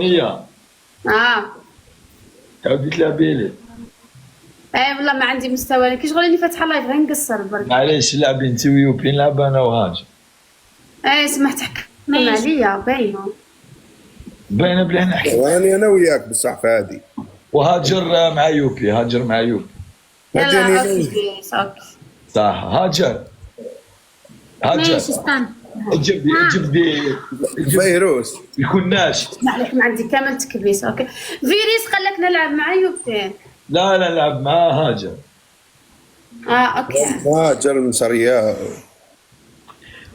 هي اه تعاودي تلعبي لي. اي والله ما عندي مستوى، انا كي شغل اني فاتحه لايف غير نقصر برك. معليش لعبي انت ويوبي، نلعب انا وهاجر. اي سمحت تحكم ماشي. عليا باينه. باينه بلي نحكي. ثواني انا وياك بالصحفه هذه. وهاجر مع يوبي، هاجر مع يوبي. هذه يلا انا اوكي اوكي. صح هاجر. ماشي هاجر استنى. جبدي فيروز. الكناش. اسمع لك ما عندي كامل تكبيس. اوكي فيريس قال لك نلعب مع يوبي. لا لا نلعب مع هاجر. اوكي هاجر المصريه.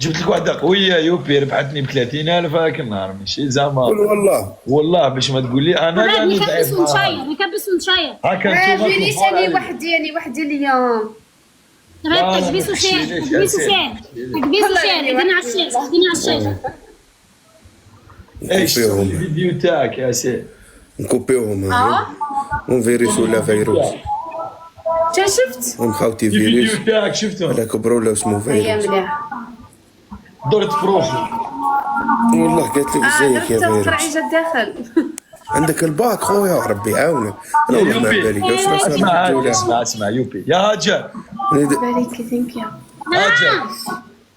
جبت لك واحده قويه يوبي، ربحتني ب 30,000 هاك النهار، ماشي زعما قول والله. والله باش ما تقول لي انا شباب راني ضعيف نكبس معاها. ونشير نكبس ونشير. هاكا يا انتوما فيريس كفار انا علي. وحدي اليوم. شباب لا، تكبيس ما وشير تحكيليش، تكبيس أسير. وشير تكبيس والله وشير، يعني ادينا على وحدي. الشاشة ادينا على الشاشة. ايش فيهم. الفيديو تاعك يا سي. نكوبيوهم اه من فيروس ولا فيروز. شا شفت من خاوتي فيروس. الفيديو تاعك شفته على كبروا له اسمه هي فيروس. مليح. درت بروفيل. والله قالت لك ازيك يا درت فيروس. فرعي داخل. عندك الباك خويا ربي يعاونك. انا والله ما يوبي. بالي قلت له اسمع الجولة. اسمع يوبي يا هاجر. بارك ثانك يو. هاجر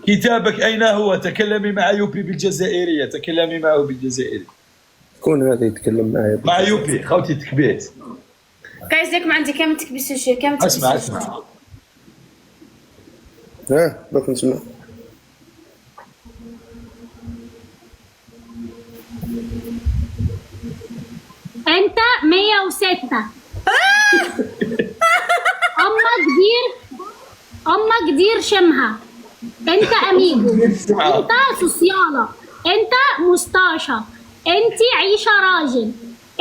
كتابك أين هو؟ تكلمي مع يوبي بالجزائرية، تكلمي معه بالجزائري. شكون هذا يتكلم معايا؟ مع يوبي خوتي تكبيت. قايس لك ما عندي كامل تكبيس وشي كامل تكبيس. اسمع ها باك نسمع. انت 106. امك دير شمها. انت اميجو. انت سوسيالة. انت مستاشة. انت عيشة راجل.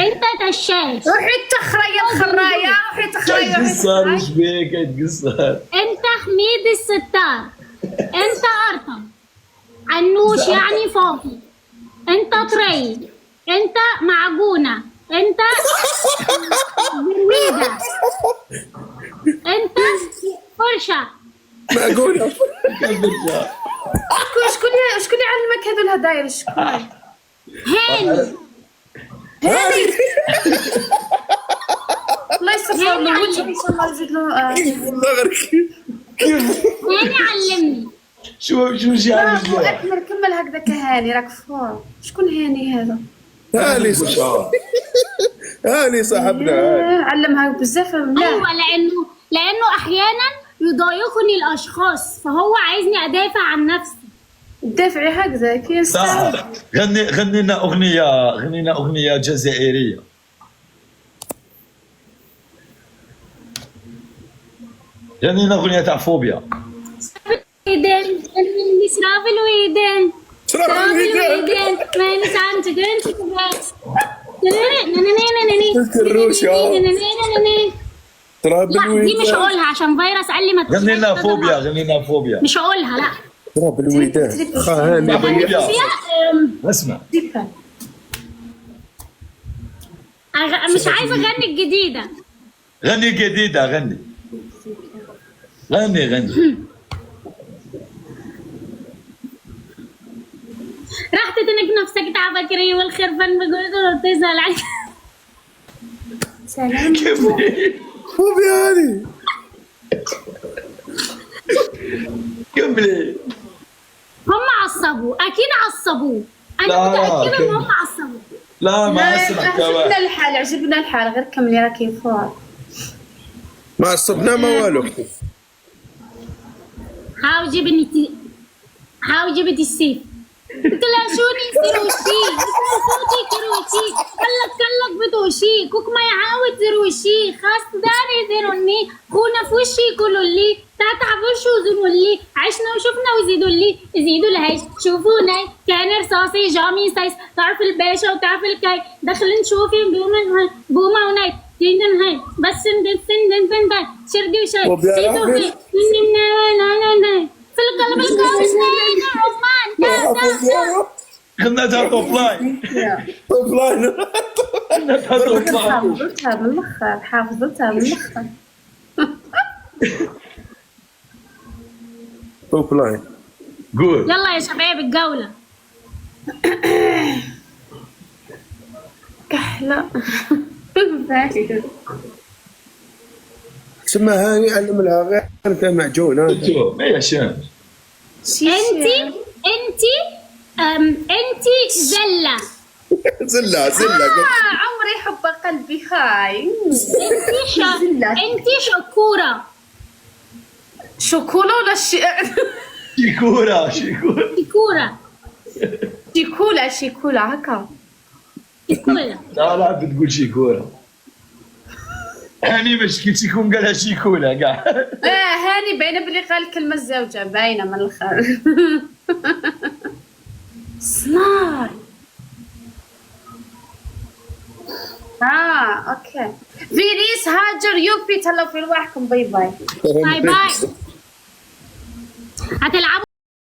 انت تشاش. روحي التخرية الخراية، روحي التخرية قصر ايش بيك قصر. انت حميد الستار. انت ارطم. عنوش يعني فاضي. انت طري. انت معجونة. انت برميدة. انت فرشة. معقولة. شكون يعلمك هذو الهدايا؟ شكون؟ هاني. الله يستر له وجهه ان شاء الله يزيد له. والله غير كيف. هاني علمني. شو جاب برافو اكمل كمل هكذاك هاني راك فور. شكون هاني هذا؟ هاني هاني صاحبنا هاني. علمها بزاف مليح. ايوه لانه احيانا يضايقني الاشخاص، فهو عايزني ادافع عن نفسي. دافعي هكذا كي صح. غني لنا اغنيه جزائريه. غني لنا اغنيه تاع فوبيا. الويدان نسراب الويدان. شرب الويدان. ما نسعى تقول تراب لا دي الويدان. مش هقولها عشان فيروس قال لي ما غني لنا فوبيا. مش هقولها لا. تراب الويدان. هاني فوبيا. فيها اسمع مش عايزه اغني الجديده. غني جديده غني. راح تتنك نفسك تعبك ري والخرفان بقول تزعل عنك. سلام. فوبيا هاني. كملي. هم عصبوا اكيد عصبوه. انا لا، متاكده ان كمل. هم عصبوا. لا ما اسمع عجبنا كمان. الحال عجبنا الحال غير كملي راكي فور. ما عصبنا ما والو. حاول جبت السيف. تلاشوني سروشي صوتي كروشي كلك بتوشي كوك ما يعاود زروشي خاص داري زروني خونا في وشي كلوا لي تاتع فرشو زنوا لي عشنا وشفنا وزيدوا لي زيدوا الهيش شوفوني كان رصاصي جامي سايس تعرف الباشا وتعرف الكاي دخل نشوفي بوما ونايت تندن هاي بس ندن شردي وشاي سيدوا هاي في القلب القوي سنين الرمان غنتها توب لاين. توب لاين. غنتها توب لاين. حافظتها بالمخر حافظتها بالمخر. توب لاين. قول. يلا يا شباب الجولة. كحلة. باهي. تسمى هاني علم لها غير انت معجون هذا. شوف ما يا شام. انتي زلة. زلة عمري حب قلبي هاي. انتي شكورة. شوكولا ولا شيكورة شيكولا هكا. شكورة. لا بتقول شيكورة. هاني مشكلتي يكون قالها شيكولا كاع. هاني باينه بلي قال كلمه الزوجه باينه من الاخر. سنار. اوكي. فينيس هاجر يوفي تهلاو في رواحكم. باي باي. باي باي.